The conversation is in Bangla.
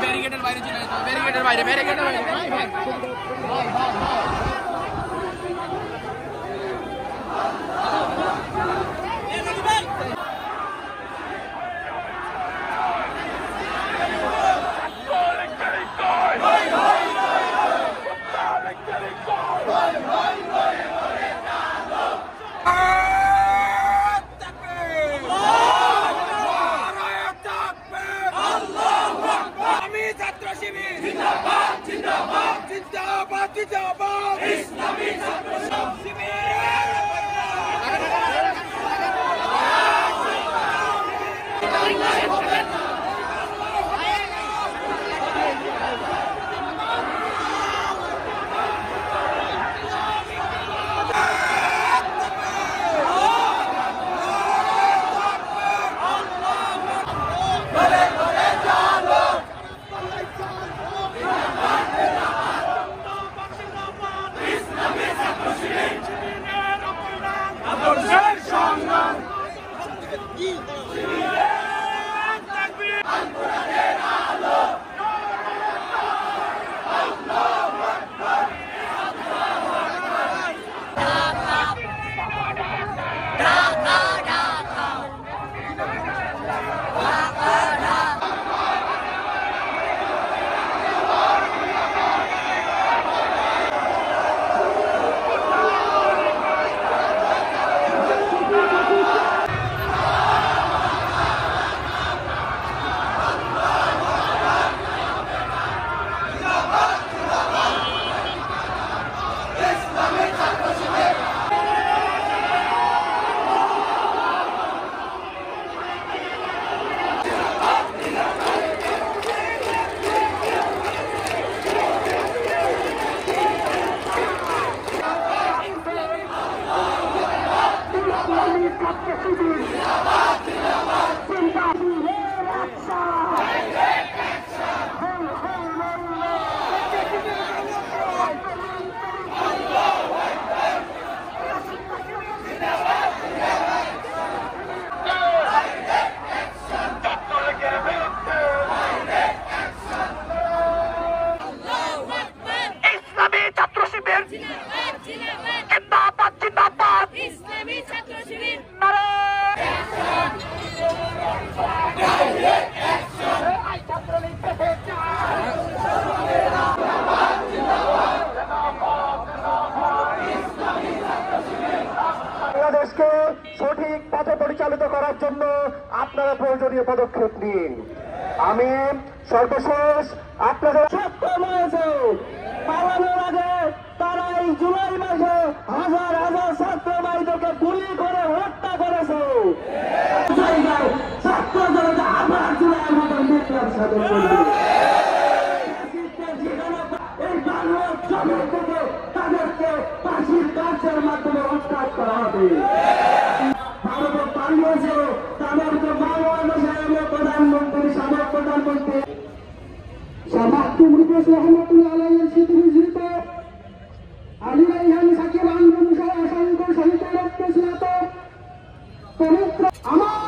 ব্যারিকেডের বাইরে চলে যেতে হবে, ব্যারিকেডের বাইরে, ব্যারিকেডের বাইরে। বাংলাদেশকে সঠিক পথে পরিচালিত করার জন্য আপনারা প্রয়োজনীয় পদক্ষেপ নিন। আমি সর্বশেষ আপনাদের পালানোর আগে তারা এই জুলাই মাসে হাজার হাজার ছাত্র ভাইদেরকে গুলি করে হত্যা করেছে। ছাত্র জনতা আবার জুলাইয়ের মতন বিপ্লব সাধন করবে। এই বাংলার জমিন থেকে তাদেরকে ফাঁসির কার্যের মাধ্যমে উৎখাত করা হবে। ভারতে পালিয়েছে তাদেরকে বাংলাদেশে এনে প্রধানমন্ত্রী, সাবেক প্রধানমন্ত্রী আমার